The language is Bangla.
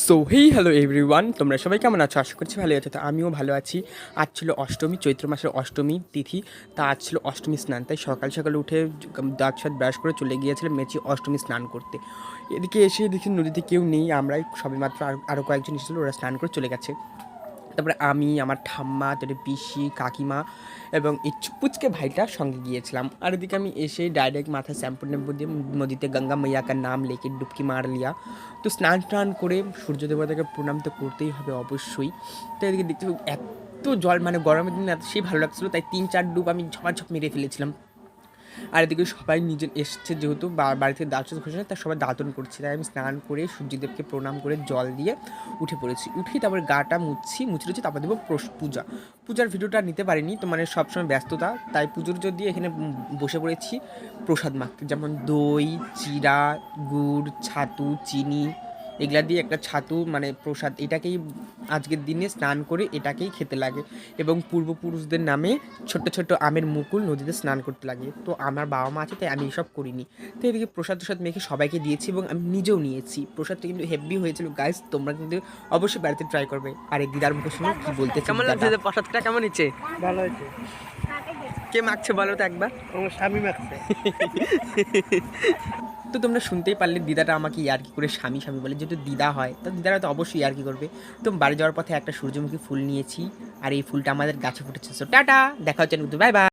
সো হেই হ্যালো এভরিওয়ান, তোমরা সবাই কেমন আছো? আশা করছি ভালো আছো। তো আমিও ভালো আছি। আজ ছিল অষ্টমী, চৈত্র মাসের অষ্টমী তিথি। তা আজ ছিল অষ্টমী স্নান, তাই সকাল সকাল উঠে দাঁত সাত ব্রাশ করে চলে গিয়েছিলাম মেচি অষ্টমী স্নান করতে। এদিকে এসে দেখি নদীতে কেউ নেই, আমরাই সবেমাত্র আরও কয়েকজন এসেছিলো, ওরা স্নান করে চলে গেছে। তারপরে আমি, আমার ঠাম্মা, তারপরে পিসি, কাকিমা এবং এই পুচকে ভাইটার সঙ্গে গিয়েছিলাম। আর এদিকে আমি এসে ডাইরেক্ট মাথায় শ্যাম্পু ট্যাম্পু দিয়ে নদীতে গঙ্গা মাইয়া কা নাম লেকে ডুবকি মার লিয়া। তো স্নান টান করে সূর্য দেবতাকে প্রণাম তো করতেই হবে অবশ্যই। তো এদিকে দেখতে এত জল, মানে গরমের দিনে এত সেই ভালো লাগছিলো, তাই 3-4 ডুব আমি ঝপাঝপ মেরে ফেলেছিলাম। আর এদিকে সবাই নিজের এসছে, যেহেতু বাড়িতে দাঁত ঘোষণা, তার সবাই দাঁতন করছে, তাই আমি স্নান করে সূর্যদেবকে প্রণাম করে জল দিয়ে উঠে পড়েছি। উঠেই তারপর গাটা মুছে রয়েছি, তারপর দেবো পূজার ভিডিওটা নিতে পারিনি, তো মানে সবসময় ব্যস্ততা, তাই পুজোর যদি এখানে বসে পড়েছি প্রসাদ মাখতে, যেমন দই, চিড়া, গুড়, ছাতু, চিনি, এগুলা দিয়ে একটা ছাতু মানে প্রসাদ, এটাকেই আজকের দিনে স্নান করে এটাকেই খেতে লাগে। এবং পূর্বপুরুষদের নামে ছোট্ট ছোট্ট আমের মুকুল নদীতে স্নান করতে লাগে। তো আমার বাবা মা আছে, তাই আমি এসব করিনি। তো এদিকে প্রসাদ মেখে সবাইকে দিয়েছি এবং আমি নিজেও নিয়েছি। প্রসাদটা কিন্তু হেভি হয়েছিল গাইস, তোমরা কিন্তু অবশ্যই বাড়িতে ট্রাই করবে। আর এই দিদার মুখে শুনে কি বলতে, কেমন লাগছে? প্রসাদটা কেমন হচ্ছে? ভালো হয়েছে। কে মাখছে বলো তো একবার? আমার স্বামী মাখছে। তো তোমরা শুনতেই পারলে দিদাটা আমাকে ইয়ার্কি করে স্বামী স্বামী বলে, যেহেতু দিদা হয় তো দিদারা তো অবশ্যই ইয়ার্কি করবে। তো বাড়ি যাওয়ার পথে একটা সূর্যমুখী ফুল নিয়েছি, আর এই ফুলটা আমাদের গাছে ফুটেছে। সো টাটা, দেখা হচ্ছে, বাই বাই।